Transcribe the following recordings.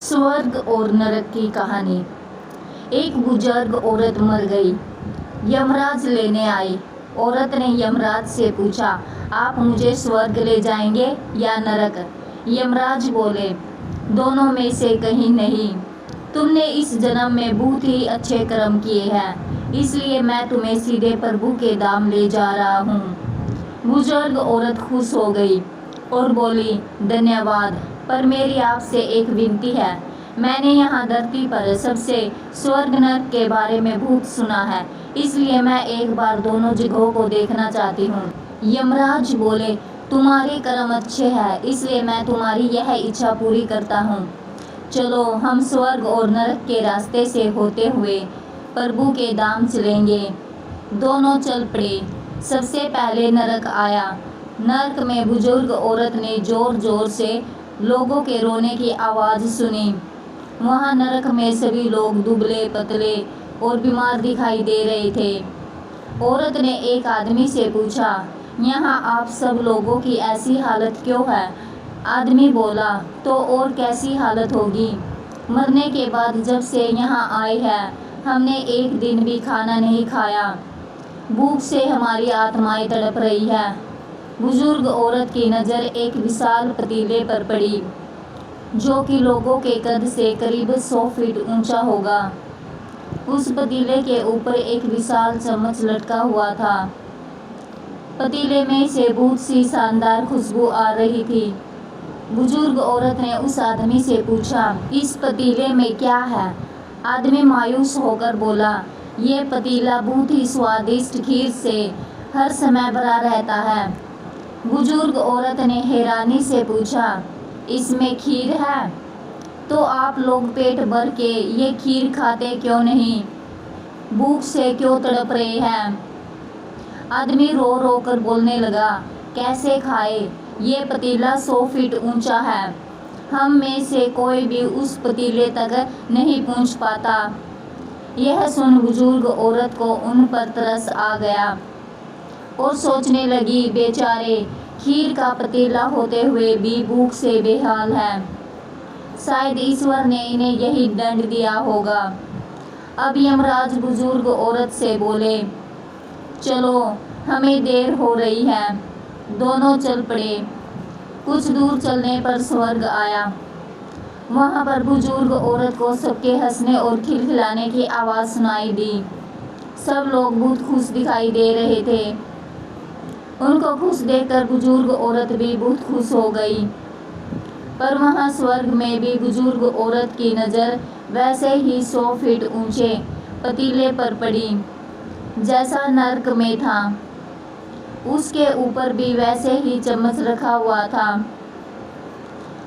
स्वर्ग और नरक की कहानी। एक बुजुर्ग औरत मर गई। यमराज लेने आई। औरत ने यमराज से पूछा, आप मुझे स्वर्ग ले जाएंगे या नरक? यमराज बोले, दोनों में से कहीं नहीं। तुमने इस जन्म में बहुत ही अच्छे कर्म किए हैं, इसलिए मैं तुम्हें सीधे प्रभु के धाम ले जा रहा हूँ। बुजुर्ग औरत खुश हो गई और बोली, धन्यवाद, पर मेरी आपसे एक विनती है। मैंने यहाँ धरती पर सबसे स्वर्ग नरक के बारे में बहुत सुना है, इसलिए मैं एक बार दोनों जगहों को देखना चाहती हूँ। यमराज बोले, तुम्हारे कर्म अच्छे हैं, इसलिए मैं तुम्हारी यह इच्छा पूरी करता हूँ। चलो हम स्वर्ग और नरक के रास्ते से होते हुए प्रभु के धाम चलेंगे। दोनों चल पड़े। सबसे पहले नरक आया। नरक में बुजुर्ग औरत ने जोर जोर से लोगों के रोने की आवाज़ सुनी। वहाँ नरक में सभी लोग दुबले पतले और बीमार दिखाई दे रहे थे। औरत ने एक आदमी से पूछा, यहाँ आप सब लोगों की ऐसी हालत क्यों है? आदमी बोला, तो और कैसी हालत होगी? मरने के बाद जब से यहाँ आए हैं, हमने एक दिन भी खाना नहीं खाया। भूख से हमारी आत्माएं तड़प रही है। बुजुर्ग औरत की नज़र एक विशाल पतीले पर पड़ी, जो कि लोगों के कद से करीब 100 फीट ऊंचा होगा। उस पतीले के ऊपर एक विशाल चम्मच लटका हुआ था। पतीले में से बहुत सी शानदार खुशबू आ रही थी। बुजुर्ग औरत ने उस आदमी से पूछा, इस पतीले में क्या है? आदमी मायूस होकर बोला, ये पतीला बहुत ही स्वादिष्ट खीर से हर समय भरा रहता है। बुजुर्ग औरत ने हैरानी से पूछा, इसमें खीर है? तो आप लोग पेट भर के ये खीर खाते क्यों नहीं? भूख से क्यों तड़प रहे हैं? आदमी रो रो कर बोलने लगा, कैसे खाए? ये पतीला 100 फीट ऊंचा है। हम में से कोई भी उस पतीले तक नहीं पहुंच पाता। यह सुन बुजुर्ग औरत को उन पर तरस आ गया और सोचने लगी, बेचारे खीर का पतीला होते हुए भी भूख से बेहाल है। शायद ईश्वर ने इन्हें यही दंड दिया होगा। अब यमराज बुजुर्ग औरत से बोले, चलो हमें देर हो रही है। दोनों चल पड़े। कुछ दूर चलने पर स्वर्ग आया। वहाँ पर बुजुर्ग औरत को सबके हंसने और खिलखिलाने की आवाज़ सुनाई दी। सब लोग बहुत खुश दिखाई दे रहे थे। उनको खुश देखकर बुजुर्ग औरत भी बहुत खुश हो गई। पर वहाँ स्वर्ग में भी बुजुर्ग औरत की नज़र वैसे ही 100 फीट ऊंचे पतीले पर पड़ी, जैसा नरक में था। उसके ऊपर भी वैसे ही चम्मच रखा हुआ था।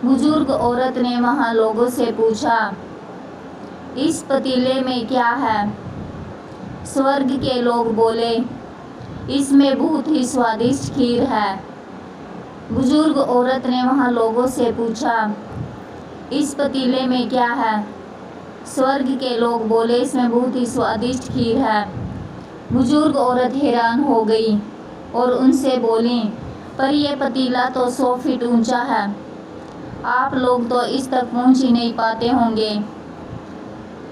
बुजुर्ग औरत ने वहाँ लोगों से पूछा, इस पतीले में क्या है? स्वर्ग के लोग बोले, इसमें बहुत ही स्वादिष्ट खीर है। बुजुर्ग औरत ने वहाँ लोगों से पूछा, इस पतीले में क्या है? स्वर्ग के लोग बोले, इसमें बहुत ही स्वादिष्ट खीर है। बुजुर्ग औरत हैरान हो गई और उनसे बोली, पर यह पतीला तो 100 फीट ऊंचा है। आप लोग तो इस तक पहुंच ही नहीं पाते होंगे।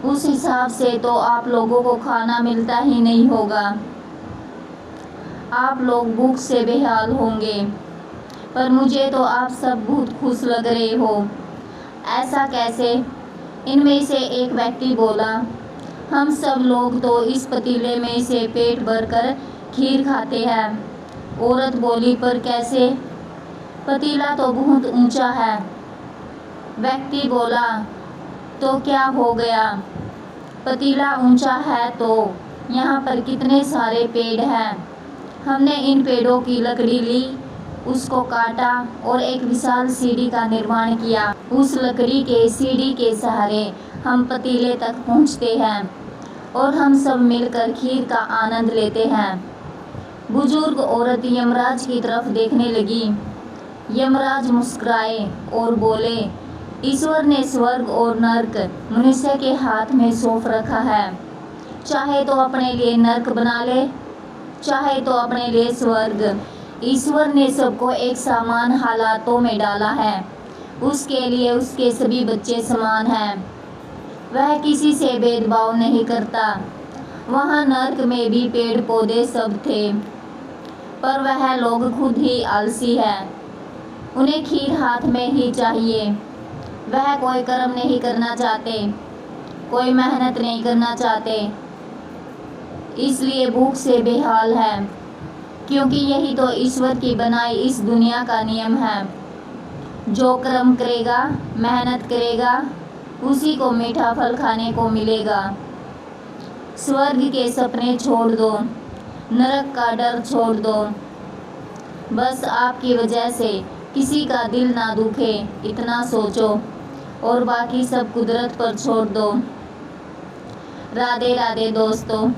उस हिसाब से तो आप लोगों को खाना मिलता ही नहीं होगा। आप लोग भूख से बेहाल होंगे। पर मुझे तो आप सब बहुत खुश लग रहे हो। ऐसा कैसे? इनमें से एक व्यक्ति बोला, हम सब लोग तो इस पतीले में से पेट भरकर खीर खाते हैं। औरत बोली, पर कैसे? पतीला तो बहुत ऊंचा है। व्यक्ति बोला, तो क्या हो गया? पतीला ऊंचा है तो यहाँ पर कितने सारे पेड़ हैं। हमने इन पेड़ों की लकड़ी ली, उसको काटा और एक विशाल सीढ़ी का निर्माण किया। उस लकड़ी के सीढ़ी के सहारे हम पतीले तक पहुँचते हैं और हम सब मिलकर खीर का आनंद लेते हैं। बुजुर्ग औरत यमराज की तरफ देखने लगी। यमराज मुस्कुराए और बोले, ईश्वर ने स्वर्ग और नरक मनुष्य के हाथ में सौंप रखा है। चाहे तो अपने लिए नरक बना ले, चाहे तो अपने लिए स्वर्ग। ईश्वर ने सबको एक समान हालातों में डाला है। उसके लिए उसके सभी बच्चे समान हैं। वह किसी से भेदभाव नहीं करता। वहाँ नर्क में भी पेड़ पौधे सब थे, पर वह लोग खुद ही आलसी है। उन्हें खीर हाथ में ही चाहिए। वह कोई कर्म नहीं करना चाहते, कोई मेहनत नहीं करना चाहते, इसलिए भूख से बेहाल है, क्योंकि यही तो ईश्वर की बनाई इस दुनिया का नियम है। जो कर्म करेगा, मेहनत करेगा, उसी को मीठा फल खाने को मिलेगा। स्वर्ग के सपने छोड़ दो, नरक का डर छोड़ दो। बस आपकी वजह से किसी का दिल ना दुखे, इतना सोचो, और बाकी सब कुदरत पर छोड़ दो। राधे राधे दोस्तों।